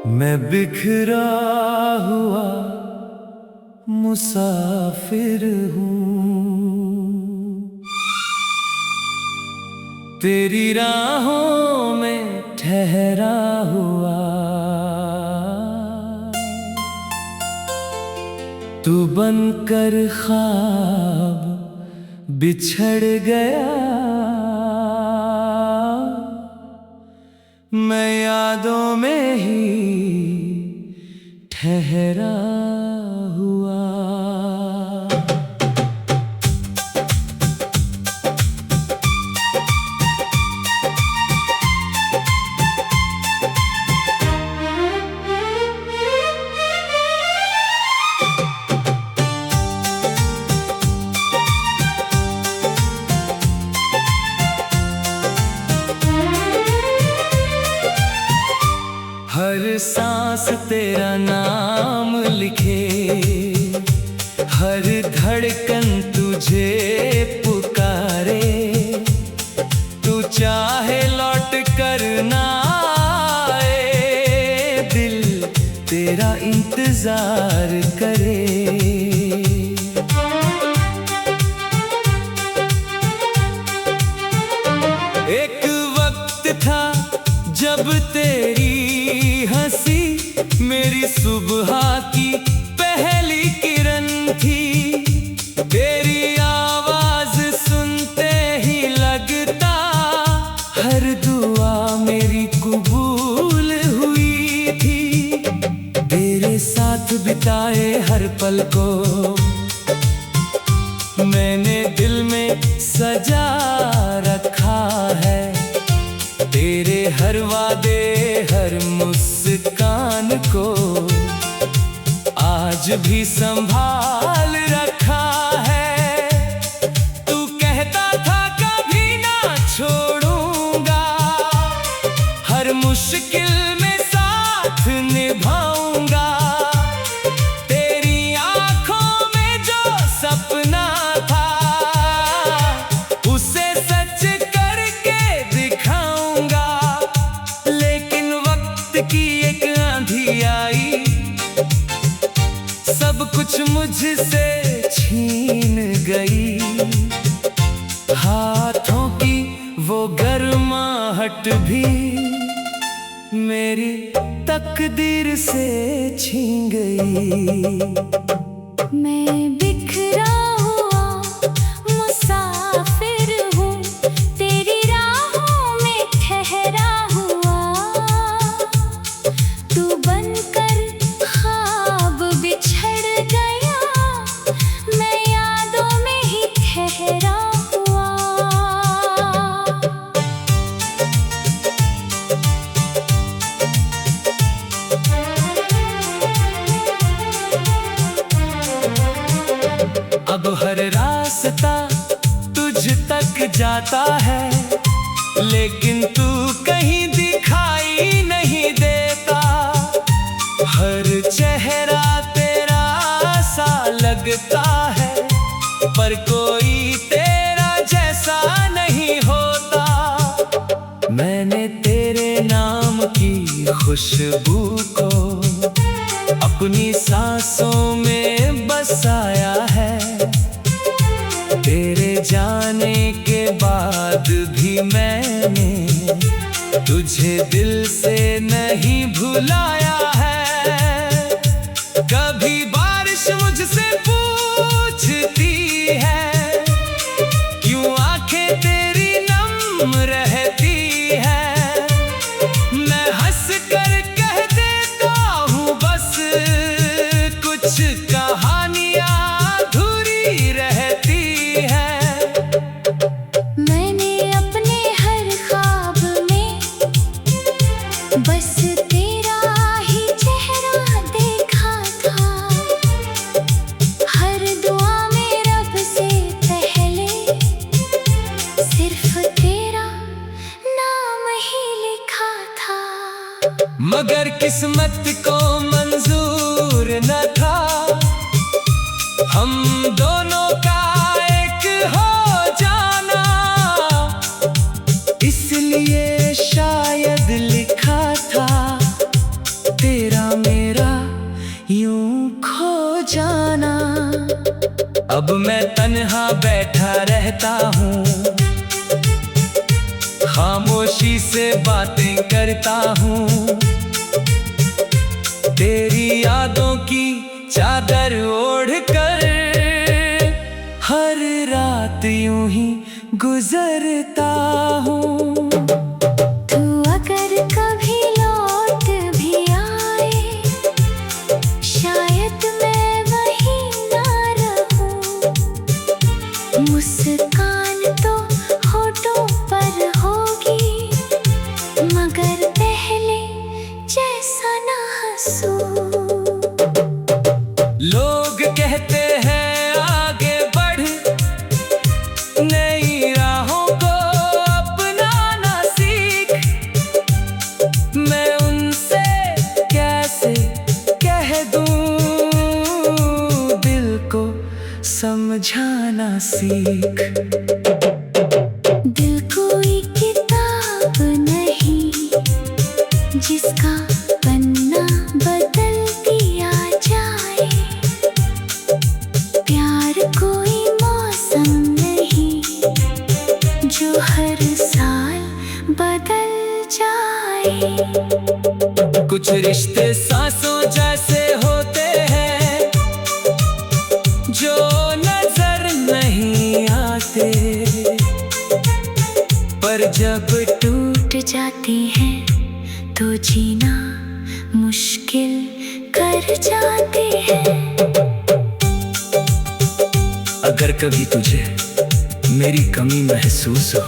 मैं बिखरा हुआ मुसाफिर हूँ, तेरी राहों में ठहरा हुआ। तू बनकर ख्वाब बिछड़ गया, मैं यादों में ही ठहरा हुआ। हर सांस तेरा नाम लिखे, हर धड़कन तुझे पुकारे। तू चाहे लौट कर ना आए, दिल तेरा इंतजार करे। एक वक्त था जब तेरी हंसी मेरी सुबह की पहली किरण थी। तेरी आवाज सुनते ही लगता हर दुआ मेरी कबूल हुई थी। तेरे साथ बिताए हर पल को मैंने दिल में सजा रखा है। तेरे हर वादे हर मुस्कान को आज भी संभाल रखा है। तू कहता था कभी ना छोड़ूंगा, हर मुश्किल में साथ निभाऊंगा। तेरी आंखों में जो सपना था उसे सच करके दिखाऊंगा। लेकिन वक्त की एक आंधी आई, सब कुछ मुझसे छीन गई। हाथों की वो गर्माहट भी मेरी तकदीर से छीन गई। मैं बिखरा हुआ मुसाफिर हूँ, तेरी राहों में ठहरा हुआ। तू बनकर ख्वाब बिछड़ गया, मैं यादों में ही ठहरा हुआ। अब हर रास्ता तुझ तक जाता है, लेकिन तू कहीं दिखाई नहीं देता। हर चेहरा तेरा सा लगता है, पर कोई तेरा जैसा नहीं होता। मैंने तेरे नाम की खुशबू को अपनी सांसों में बसाया है। तेरे जाने के बाद भी मैंने तुझे दिल से नहीं भुलाया है। कभी बारिश मुझसे पूछती है, क्यों आंखें तेरी नम रहती है। मैं हंस कर कह देता हूँ बस कुछ कहानियाँ अधूरी रहती है। मैंने अपने हर ख्वाब में बस तेरा ही चेहरा देखा था। हर दुआ में रब से पहले सिर्फ तेरा नाम ही लिखा था। मगर किस्मत को मंजूर न था हम दोनों का एक हो जाना। इसलिए शायद लिखा था तेरा अब मैं तन्हा बैठा रहता हूँ, खामोशी से बातें करता हूँ। तेरी यादों की चादर ओढ़कर हर रात यूं ही गुजरता हूँ। तू अगर कभी लौट भी आए, शायद मैं वहीं ना रहूं। मुस्कान तो होठों पर होगी, मगर पहले जैसा ना हंसूं। लोग कहते हैं आगे बढ़, नई राहों को अपनाना सीख। मैं उनसे कैसे कह दूं, दिल को समझाना सीख। दिल कोई किताब नहीं जिसका पन्ना बदल दिया जाए। प्यार कोई मौसम नहीं जो हर साल बदल जाए। कुछ रिश्ते सांसों जैसे होते हैं जो नजर नहीं आते, पर जब टूट जाते हैं तो जीना मुश्किल कर जाते हैं। अगर कभी तुझे मेरी कमी महसूस हो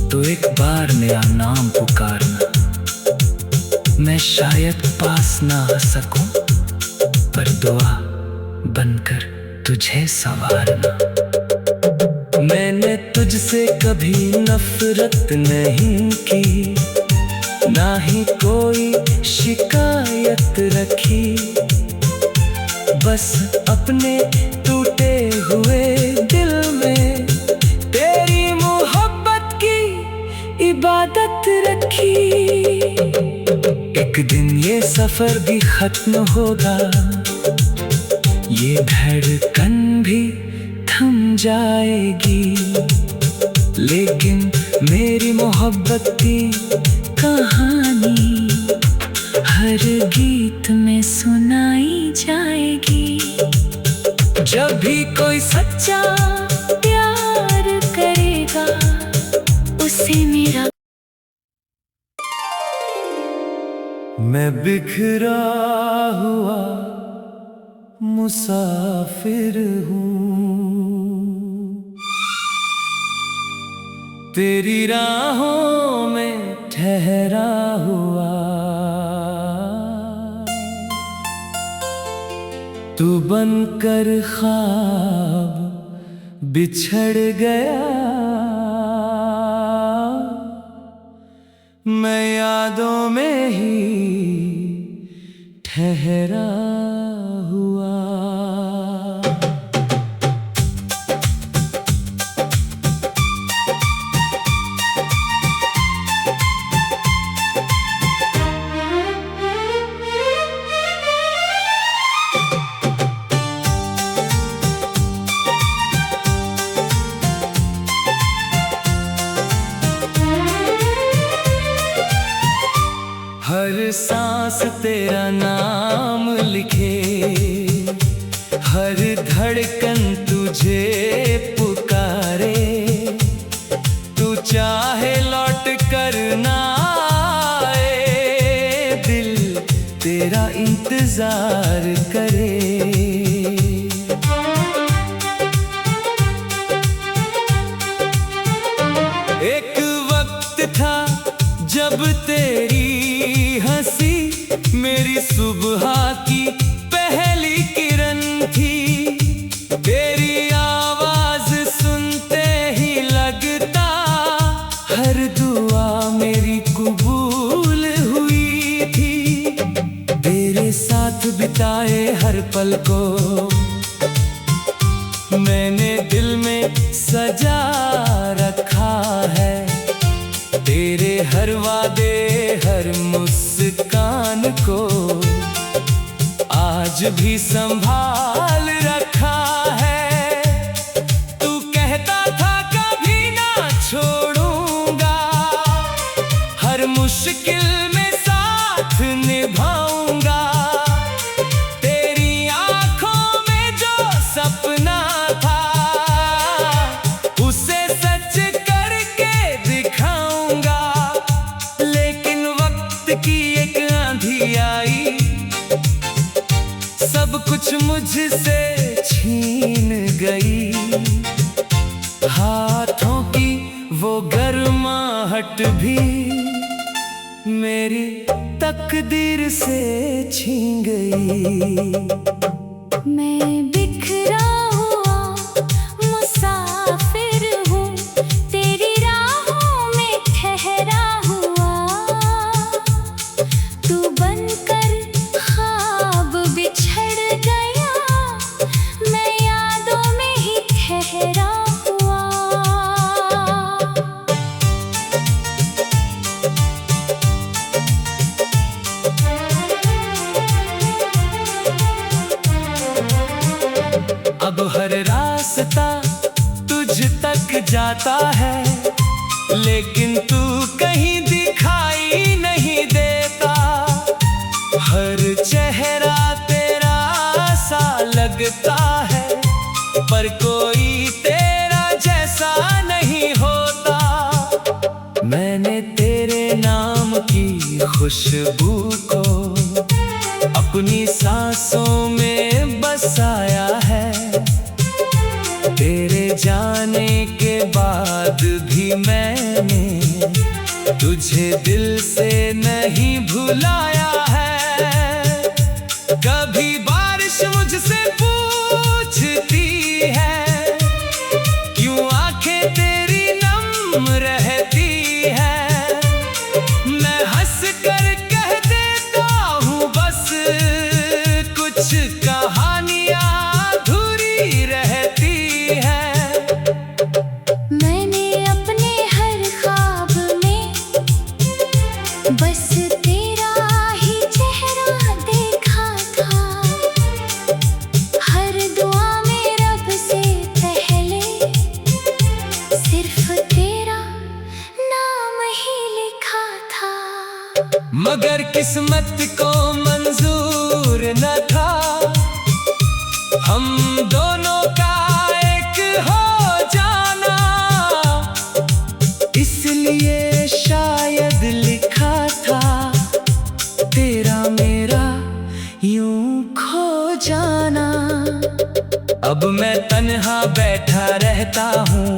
तो एक बार मेरा नाम पुकारना। मैं शायद पास ना आ सकूं, पर दुआ बनकर तुझे संवारना। मैंने तुझसे कभी नफरत नहीं की, ना ही कोई शिकायत रखी। बस अपने टूटे हुए दिल में तेरी मोहब्बत की इबादत रखी। एक दिन ये सफर भी खत्म होगा, ये धड़कन भी थम जाएगी, लेकिन मेरी मोहब्बत की कहानी हर गीत में सुनाई जाएगी। जब भी कोई सच्चा प्यार करेगा उसे मेरा। मैं बिखरा हुआ मुसाफिर हूँ, तेरी राहों में ठहरा हुआ। तू बनकर ख्वाब बिछड़ गया, मैं यादों में ही ठहरा हुआ। हर सांस तेरा नाम लिखे, हर धड़कन तुझे पुकारे। तू चाहे लौट कर ना आए, दिल तेरा इंतजार करे। एक वक्त था जब तेरी हंसी मेरी सुबह की पहली किरण थी। तेरी आवाज सुनते ही लगता हर दुआ मेरी कबूल हुई थी। तेरे साथ बिताए हर पल को मैंने दिल में सजा रखा है। तेरे हर वादे हर मुस्कान को आज भी संभाल रखा है। मुश्किल में साथ निभाऊंगा। तेरी आंखों में जो सपना था उसे सच करके दिखाऊंगा। लेकिन वक्त की एक आंधी आई, सब कुछ मुझसे छीन गई। हाथों की वो गर्माहट भी मेरी तकदीर से छीन गई। मैं बिखरा हुआ मुसाफिर हूँ, तेरी राहों में ठहरा हुआ। तू बनकर ख्वाब बिछड़ गया, मैं यादों में ही ठहरा हुआ। अब हर रास्ता तुझ तक जाता है, लेकिन तू कहीं दिखाई नहीं देता। हर चेहरा तेरा सा लगता है, पर कोई तेरा जैसा नहीं होता। मैंने तेरे नाम की खुशबू को अपनी सांसों में बसाया है। तेरे जाने के बाद भी मैंने तुझे दिल से नहीं भुलाया है। कभी बारिश मुझसे पूछती है, क्यों आंखें तेरी नम रहती है। मैं हंस कर कह देता हूँ बस, कुछ कहानियाँ अधूरी रहती है। मैंने अपने हर ख्वाब में बस तेरा ही चेहरा देखा था। हर दुआ में रब से पहले सिर्फ तेरा नाम ही लिखा था। मगर किस्मत को मंजूर न था हम दोनों का एक हो जाना। इसलिए शायद लिखा था तेरा मेरा यूं खो जाना। अब मैं तन्हा बैठा रहता हूँ,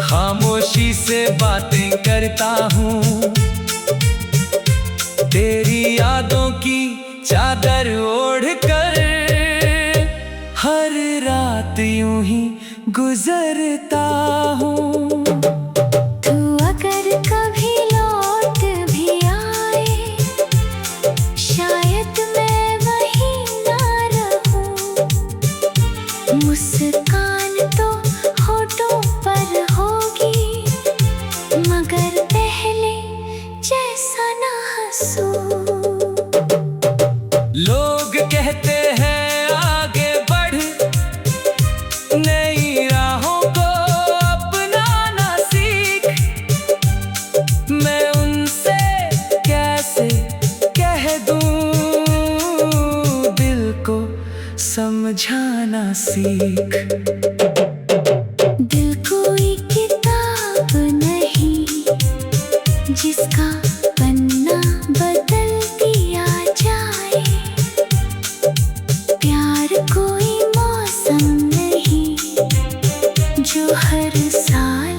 खामोशी से बातें करता हूँ। तेरी यादों की चादर ओढ़कर हर रात यूं ही गुजरता हूँ। तू अगर कभी लौट भी आए, शायद मैं वहीं ना रहूं। मुस्कान तो होठों पर होगी, मगर पहले जैसा ना हंसूं। लोग कहते हैं आगे बढ़, नई राहों को अपनाना सीख। मैं उनसे कैसे कह दूं, दिल को समझाना सीख। दिल कोई किताब नहीं जिसका पन्ना बदल दिया जाए। प्यार कोई मौसम नहीं जो हर साल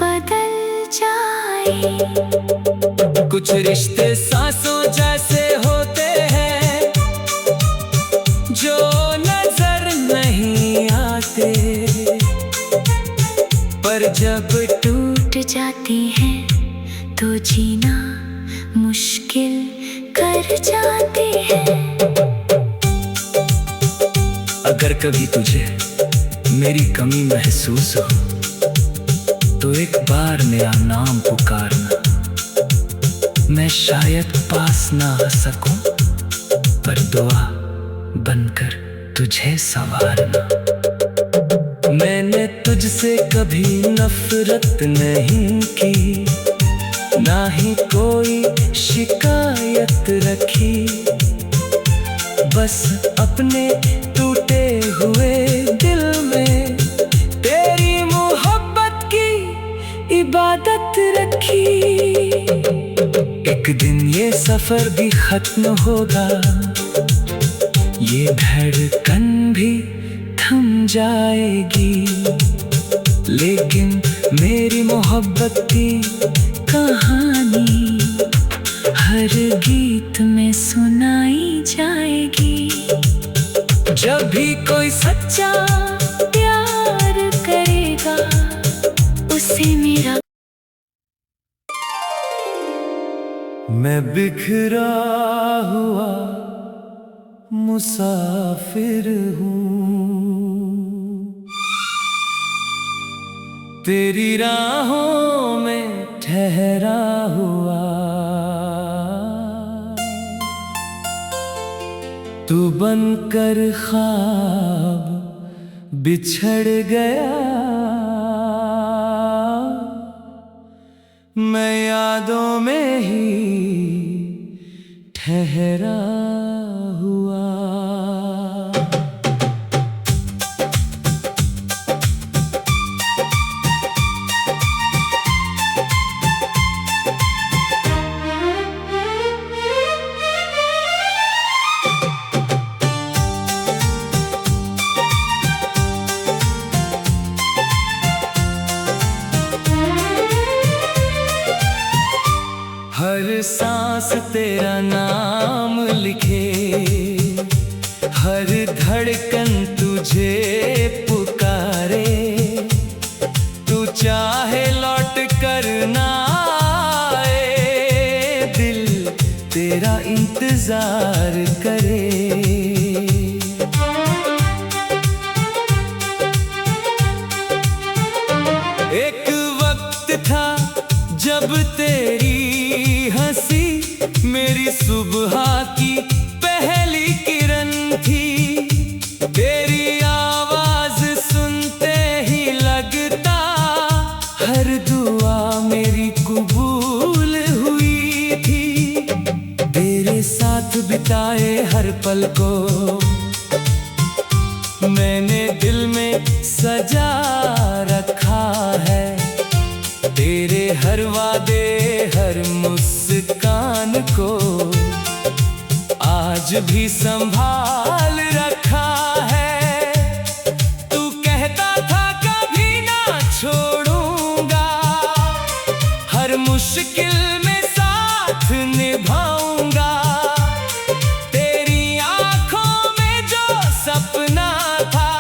बदल जाए। कुछ रिश्ते सांसों जैसे होते हैं जो नजर नहीं आते, पर जब टूट जाते हैं तो जीना मुश्किल कर जाते हैं। अगर कभी तुझे मेरी कमी महसूस हो तो एक बार मेरा नाम पुकारना। मैं शायद पास ना आ सकूं, पर दुआ बनकर तुझे संवारना। मैंने तुझसे कभी नफरत नहीं की, ना ही कोई शिकायत रखी। बस अपने टूटे हुए दिल में तेरी मोहब्बत की इबादत रखी। एक दिन ये सफर भी खत्म होगा, ये धड़कन भी थम जाएगी, लेकिन मेरी मोहब्बत की कहानी हर गीत में सुनाई जाएगी। जब भी कोई सच्चा प्यार करेगा उसे मेरा। मैं बिखरा हुआ मुसाफिर हूँ, तेरी राहों में ठहरा हुआ। तू बनकर ख्वाब बिछड़ गया, मैं यादों में ही ठहरा हुआ। हर सांस तेरा नाम लिखे, हर धड़कन तुझे पुकारे। तू चाहे लौट कर ना आए, दिल तेरा इंतजार करे। एक वक्त था जब तेरी हंसी मेरी सुबह की पहली किरण थी। तेरी आवाज सुनते ही लगता हर दुआ मेरी कबूल हुई थी। तेरे साथ बिताए हर पल को मैंने दिल में सजा रखा है। तेरे हर वादे हर मुस्कान को आज भी संभाल रखा है। तू कहता था कभी ना छोड़ूंगा, हर मुश्किल में साथ निभाऊंगा। तेरी आंखों में जो सपना था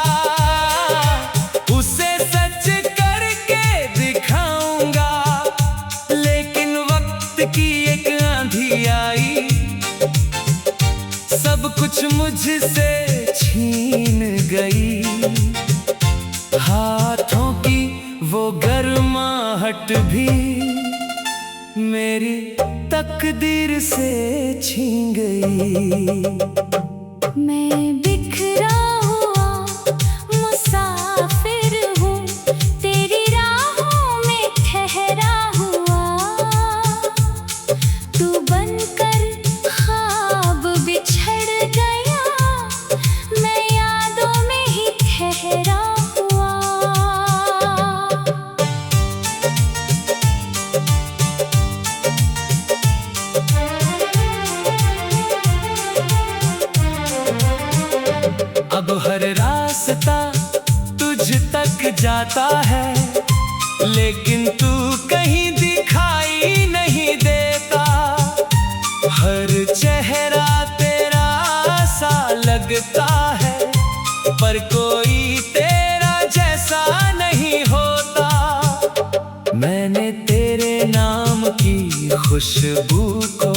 उसे सच करके दिखाऊंगा। लेकिन वक्त की एक आंधी आई, सब कुछ मुझसे छीन गई। हाथों की वो गर्माहट भी मेरी तकदीर से छीन गई। मैं बिखरा हुआ मुसाफिर हूँ, तेरी राहों में ठहरा हुआ। तू बनकर ख्वाब बिछड़ गया, मैं यादों में ही ठहरा हुआ। अब हर रास्ता तुझ तक जाता है, लेकिन तू कहीं दिखाई नहीं देता। हर चेहरा तेरा सा लगता है, पर कोई तेरा जैसा नहीं होता। मैंने तेरे नाम की खुशबू को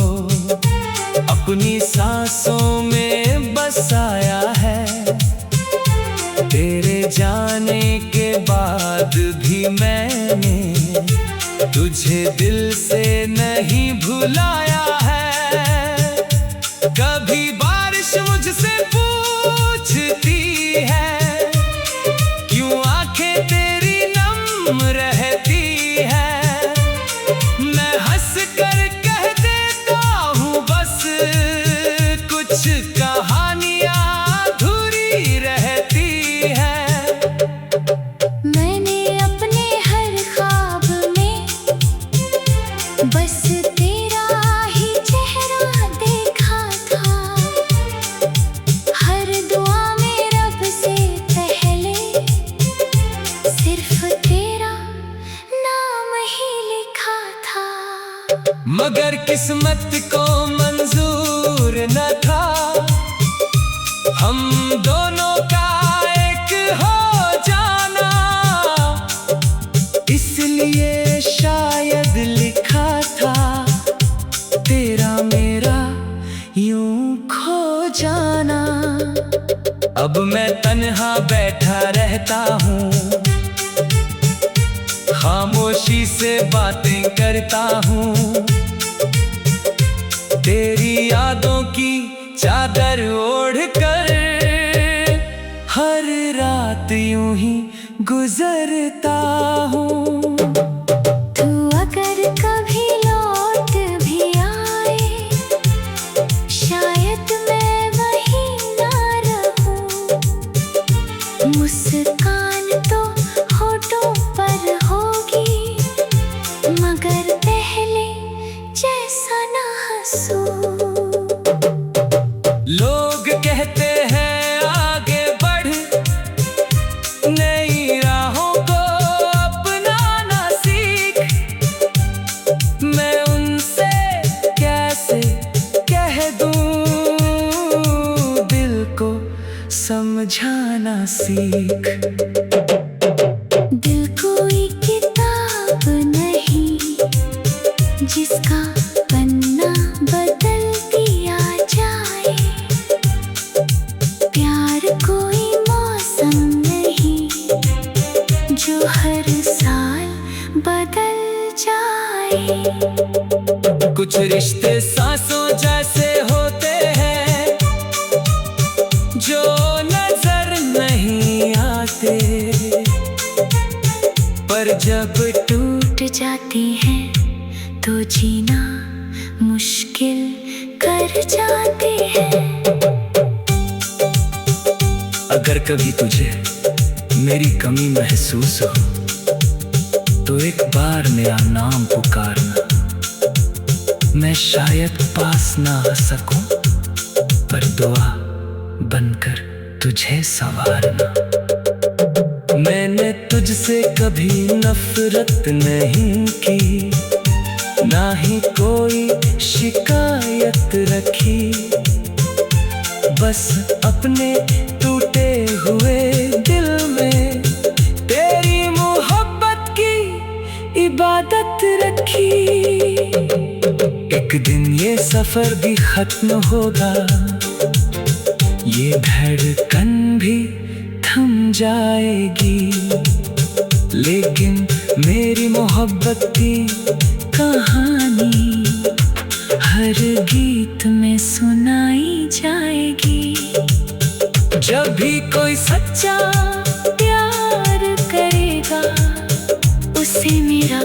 अपनी सांसों में बसाया है। तेरे जाने के बाद भी मैंने तुझे दिल से नहीं भुलाया है। कभी बारिश मुझसे पूछती है, क्यों आंखें तेरी नम रहती है। मैं हंस बस तेरा ही चेहरा देखा था, हर दुआ में रब से पहले सिर्फ तेरा नाम ही लिखा था। मगर किस्मत को मंजूर न था हम दोनों का एक हो जाना, इसलिए शायद लिखा था तेरा मेरा यूं खो जाना। अब मैं तन्हा बैठा रहता हूँ, खामोशी से बातें करता हूँ, तेरी यादों की चादर ओढ़ कर हर रात यूं ही गुजरता हूँ। तू अगर कभी लौट भी आए, शायद मैं वहीं ना रहूं, मुस्कान तो होठों पर होगी, मगर पहले जैसा ना हंसूं। लोग कहते हैं आगे बढ़, नई राहों को अपनाना सीख, मैं उनसे कैसे कह दूं दिल को समझाना सीख। दिल कोई किताब नहीं जिसका पन्ना बदल दिया जाए, प्यार कोई मौसम नहीं जो हर साल बदल जाए। कुछ रिश्ते सांसों जैसे होते हैं जो नजर नहीं आते, पर जब टूट जाती हैं तो जीना मुश्किल कर जाते हैं। अगर कभी तुझे मेरी कमी महसूस हो तो एक बार मेरा नाम पुकारना, मैं शायद पास ना आ सकूं पर दुआ बनकर तुझे संवारना। मैंने तुझसे कभी नफरत नहीं की, ना ही कोई शिकायत रखी, बस अपने टूटे हुए दिल में तेरी मोहब्बत की इबादत रखी। एक दिन ये सफर भी खत्म होगा, ये धड़कन भी थम जाएगी, लेकिन मेरी मोहब्बत की कहानी हर गीत में सुनाई जाएगी। जब भी कोई सच्चा प्यार करेगा उसे मेरा